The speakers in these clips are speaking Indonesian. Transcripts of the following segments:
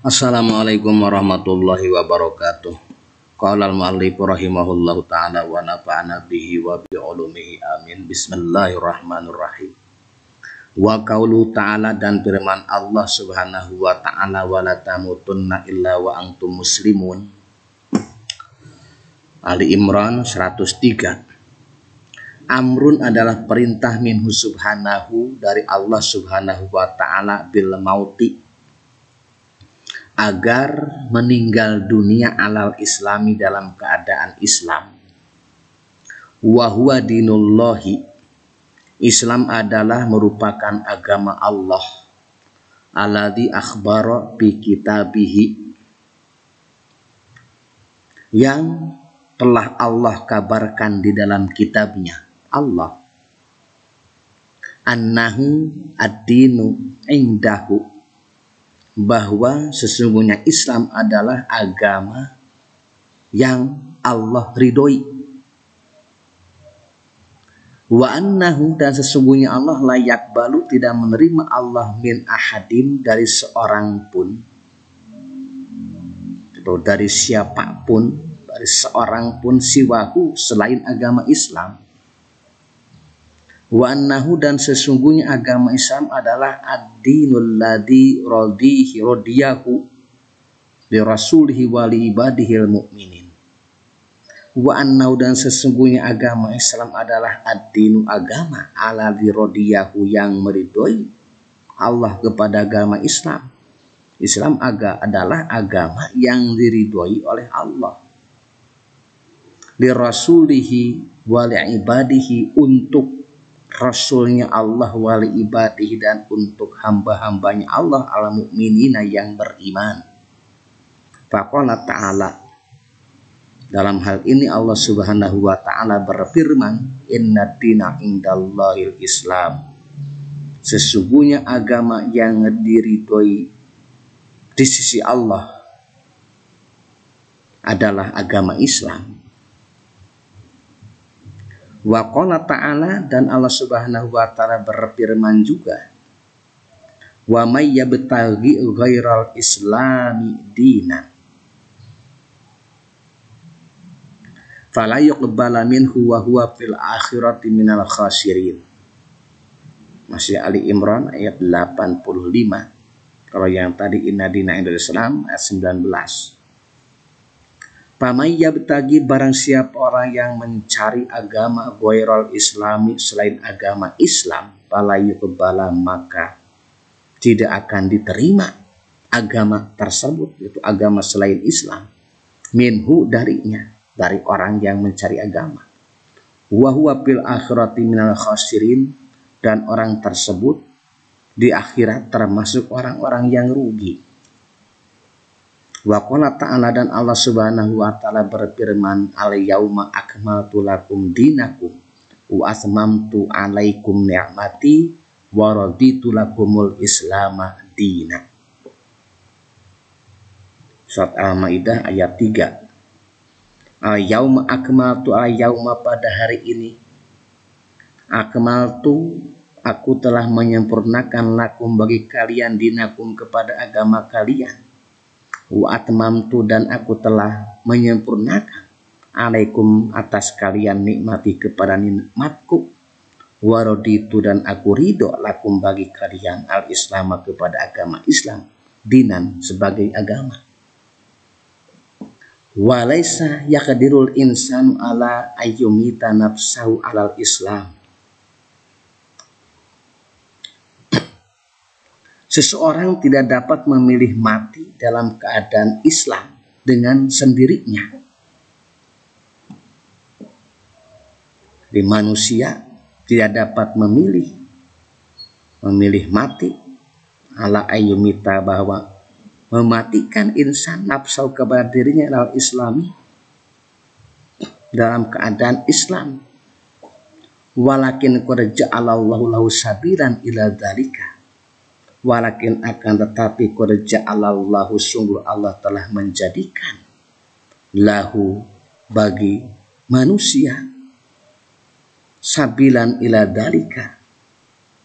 Assalamualaikum warahmatullahi wabarakatuh. Qala al-mu'allif rahimahullahu ta'ala wa nafa'ana bihi wa bi ulumihi amin. Bismillahirrahmanirrahim. Wa qaulu ta'ala, dan firman Allah Subhanahu wa ta'ala, wa la tamutunna illa wa antum muslimun. Ali Imran 103. Amrun adalah perintah minhu subhanahu, dari Allah Subhanahu wa ta'ala, bil mauti, agar meninggal dunia alal islami, dalam keadaan Islam. Wa huwa dinullahi, Islam adalah merupakan agama Allah. Alladzi akhbara bi kitabihi, yang telah Allah kabarkan di dalam kitabnya Allah. Annahu ad-dinu indahu, bahwa sesungguhnya Islam adalah agama yang Allah ridhoi. Wa annahu, dan sesungguhnya Allah la yakbalu, tidak menerima Allah min ahadin, dari seorang pun, atau dari siapapun, dari seorang pun, siwahu, selain agama Islam. Wa annahu, dan sesungguhnya agama Islam adalah ad-dinul ladzi radiyahu li rasulihi wa li ibadihil mu'minin. Wa annahu, dan sesungguhnya agama Islam adalah ad-dinu, agama, alladzi radiyahu, yang meridhoi Allah kepada agama Islam. Islam adalah agama yang diridhoi oleh Allah. Li rasulihi wa li ibadihi, untuk Rasulnya Allah, wali ibadihi, dan untuk hamba-hambanya Allah, al mu'minina, yang beriman. Faqala ta'ala, dalam hal ini Allah Subhanahu wa ta'ala berfirman, inna dina indallahil Islam, sesungguhnya agama yang diridhoi di sisi Allah adalah agama Islam. Wa qala ta'ala, dan Allah Subhanahu wa ta'ala berfirman juga, wa may yabtaghi ghairal islami dinan fala yuqbala minhu wa huwa fil akhirati minal khasirin. Masih Ali Imran ayat 85. Kalau yang tadi inna dina indal Islam ayat 19. Pamay yabtagi, barang siapa orang yang mencari agama ghairul islami, selain agama Islam, fala yuqbala, maka tidak akan diterima agama tersebut, yaitu agama selain Islam, minhu, darinya, dari orang yang mencari agama. Wa huwa fil akhirati minal khasirin, dan orang tersebut di akhirat termasuk orang-orang yang rugi. Wa qala ta'ala, dan Allah Subhanahu wa ta'ala berfirman, al yauma akmaltu lakum dinakum wa atmamtu alaikum ni'mati wa raditu lakumul islama dina. Surat Al-Maidah ayat 3. Al yauma akmaltu, al yauma, pada hari ini, akmaltu, aku telah menyempurnakan, lakum, bagi kalian, dinakum, kepada agama kalian. Wa atmamtu, dan aku telah menyempurnakan, alaikum, atas kalian, nikmati, kepada nikmatku. Wa raditu, dan aku ridho, lakum, bagi kalian, al Islam, kepada agama Islam, dinan, sebagai agama. Wa laisa yaqdirul insanu ala ayyumita nafsahu alal Islam. Seseorang tidak dapat memilih mati dalam keadaan Islam dengan sendirinya. Di manusia tidak dapat memilih mati, ala ayyumita, bahwa mematikan insan nafsu, kepada dirinya, alal islami, dalam keadaan Islam. Walakin qad ja'alallahu lahu sabilan ila dzalika, walakin, akan tetapi, qad ja'alallahu, sungguh Allah telah menjadikan, lahu, bagi manusia, sabilan ila dzalika,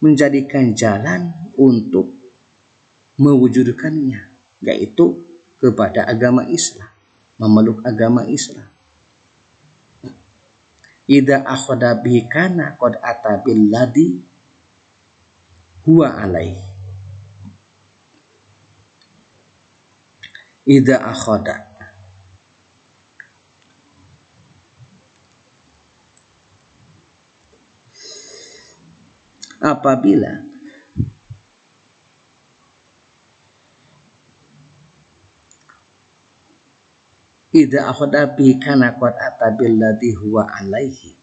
menjadikan jalan untuk mewujudkannya. yaitu kepada agama Islam, memeluk agama Islam. Idza akhadha bihi kana qad ata bil ladhi huwa alaihi. Idza akhadha, apabila idza akhadha bihi kana qad ata bil ladhi huwa alaihi,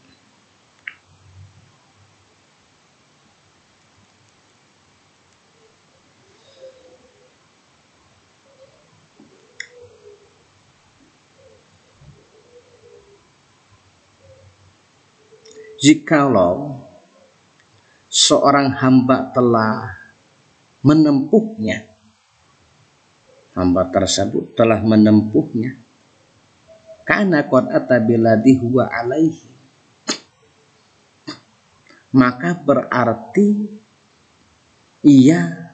jikalau seorang hamba telah menempuhnya, hamba tersebut telah menempuhnya, karena qad ata billadhi huwa alaihi, maka berarti ia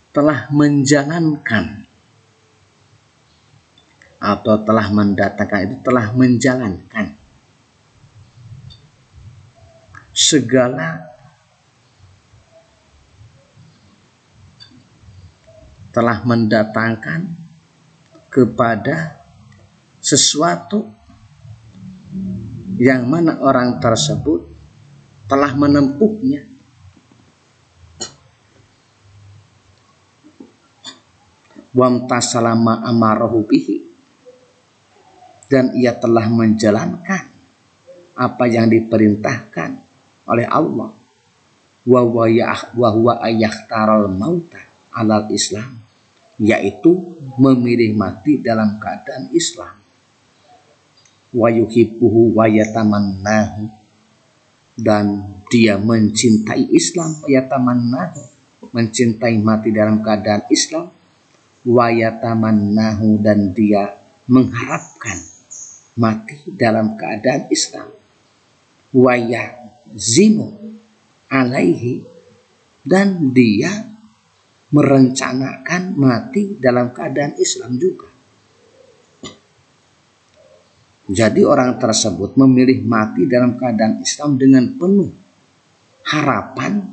telah menjalankan atau telah mendatangkan, itu telah menjalankan segala telah mendatangkan kepada sesuatu yang mana orang tersebut telah menempuhnya, wamtasala ma amarahu bihi, dan ia telah menjalankan apa yang diperintahkan oleh Allah, wa huwa ayakhtaral mauta alal Islam, yaitu memilih mati dalam keadaan Islam, wa yuhibbuhu wa yatamannahu, dan dia mencintai Islam, yatamannahu, mencintai mati dalam keadaan Islam, wa yatamannahu, dan dia mengharapkan mati dalam keadaan Islam, wa yazimu alaihi, dan dia merencanakan mati dalam keadaan Islam juga. Jadi orang tersebut memilih mati dalam keadaan Islam dengan penuh harapan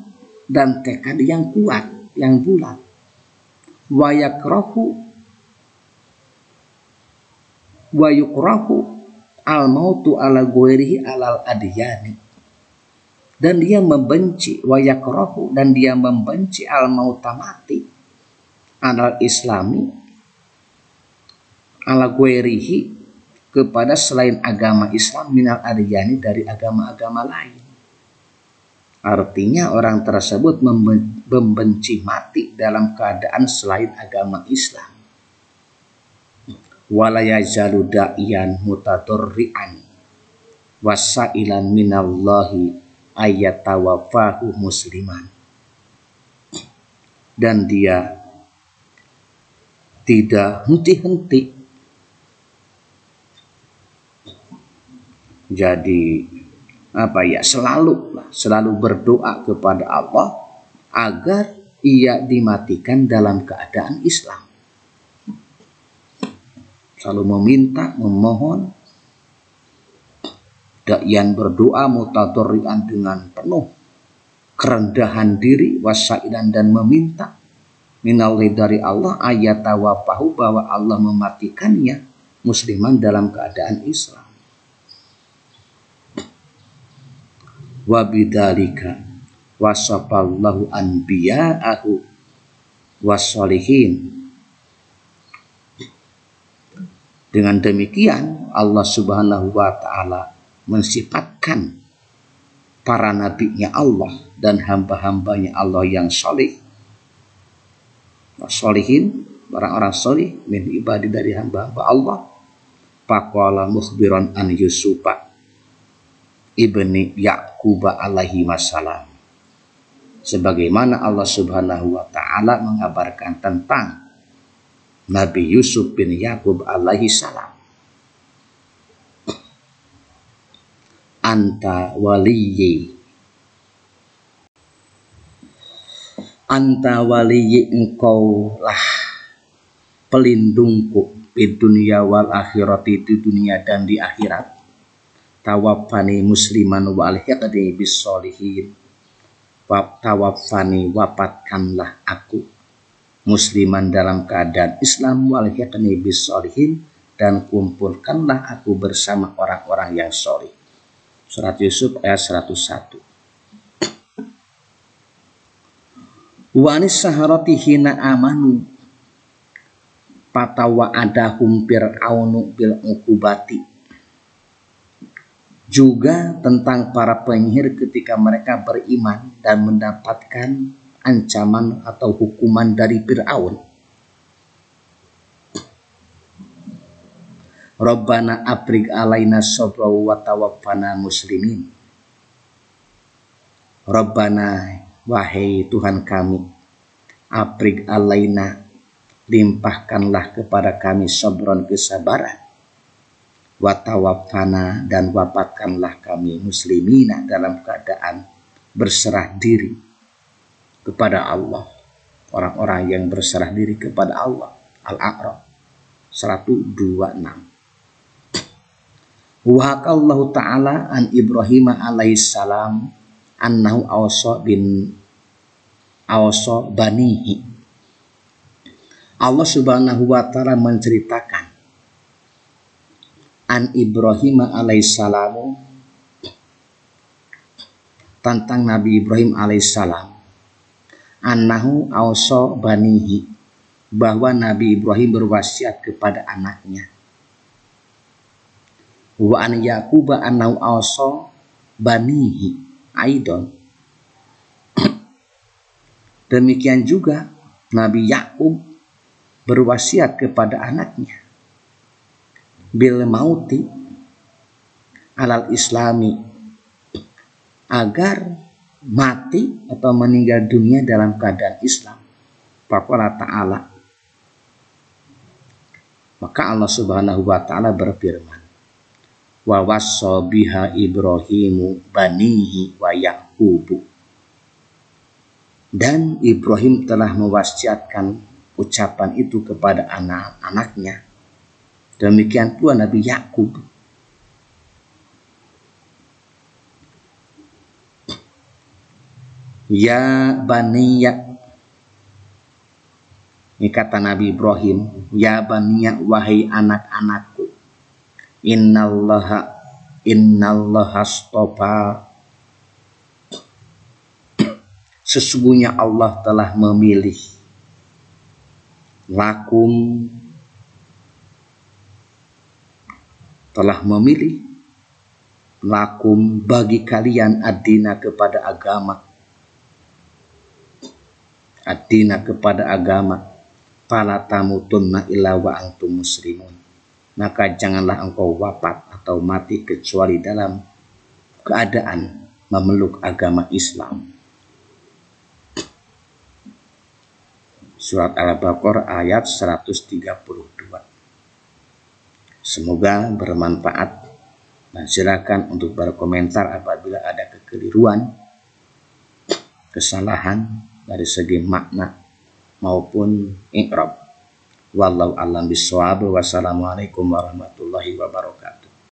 dan tekad yang kuat, yang bulat. Wa yukrahu al-mautu ala ghairihi alal adyani, dan dia membenci, wa yakrahu, dan dia membenci al-mauta, mati, alal islami, ala ghairihi, kepada selain agama Islam, minal adyani, dari agama-agama lain. Artinya orang tersebut membenci mati dalam keadaan selain agama Islam. Wala yazalu da'iyan mutadorri'an wasailan minallahi ayyatawafahu musliman, dan dia tidak henti-henti, jadi selalu berdoa kepada Allah agar ia dimatikan dalam keadaan Islam, selalu meminta, memohon, da'ian, berdoa, mutadorri'an, dengan penuh kerendahan diri, wasailan, dan meminta, minallahi, dari Allah, ayyatawafahu, bahwa Allah mematikannya, musliman, dalam keadaan Islam. Wa bidzalika wasafallahu anbiya'ahu wassolihin. Dengan demikian Allah Subhanahu wa ta'ala mensifatkan para nabinya Allah dan hamba-hambanya Allah yang soleh, wassolihin, orang-orang soleh, min ibadi, dari hamba-hamba Allah. Faqala mukhbiran an Yusufa ibni Ya'qub alaihi wassalam, sebagaimana Allah Subhanahu wa ta'ala mengabarkan tentang Nabi Yusuf bin Ya'qub alaihi salam. Anta waliyyi, engkaulah pelindungku di dunia wal akhirati, di dunia dan di akhirat. Tawaffani musliman wa alhiqni bis sholihin. Tawaffani, wafatkanlah aku musliman dalam keadaan Islam, wa alhiqni bis sholihin, dan kumpulkanlah aku bersama orang-orang yang sholih. Surat Yusuf ayat 101. Wa anis saharati hina amanu patawa adahum fir'aunu bil uqubati. Juga tentang para penyihir ketika mereka beriman dan mendapatkan ancaman atau hukuman dari Fir'aun. Rabbana abrig alaina sabra wa tawaffana muslimin. Rabbana, wahai Tuhan kami, abrig alaina, limpahkanlah kepada kami sabron, kesabaran, wa tawaffana, dan wafatkanlah kami muslimina dalam keadaan berserah diri kepada Allah, orang-orang yang berserah diri kepada Allah. Al-A'raf 126. Wa hakallahu ta'ala an Ibrahim alaihissalam annahu awsa banihi. Allah subhanahu wa ta'ala menceritakan an Ibrahim alaihissalam, tentang Nabi Ibrahim alaihissalam, annahu awsa banihi, bahwa Nabi Ibrahim berwasiat kepada anaknya, wa an Yaquba annahu awsa banihi aidon. Demikian juga Nabi Yakub berwasiat kepada anaknya bil mauti alal islami, agar mati atau meninggal dunia dalam keadaan Islam. Faqala ta'ala, maka Allah subhanahu wa ta'ala berfirman, wa wassa biha Ibrahimu banihi wa Yaqubu, dan Ibrahim telah mewasiatkan ucapan itu kepada anak-anaknya. Demikian pula Nabi Yakub. Ya baniya, ini kata Nabi Ibrahim, ya baniya, wahai anak-anakku, innallaha astofa, sesungguhnya Allah telah memilih, lakum, telah memilih, lakum, bagi kalian, ad-dina, kepada agama, ad-dina, kepada agama, fala tamutunna illa wa antum muslimun, maka janganlah engkau wafat atau mati kecuali dalam keadaan memeluk agama Islam. Surat Al-Baqarah ayat 132. Semoga bermanfaat, dan silakan untuk berkomentar apabila ada kekeliruan, kesalahan dari segi makna maupun i'rab. Wallahu a'lam bishawab. Wassalamualaikum warahmatullahi wabarakatuh.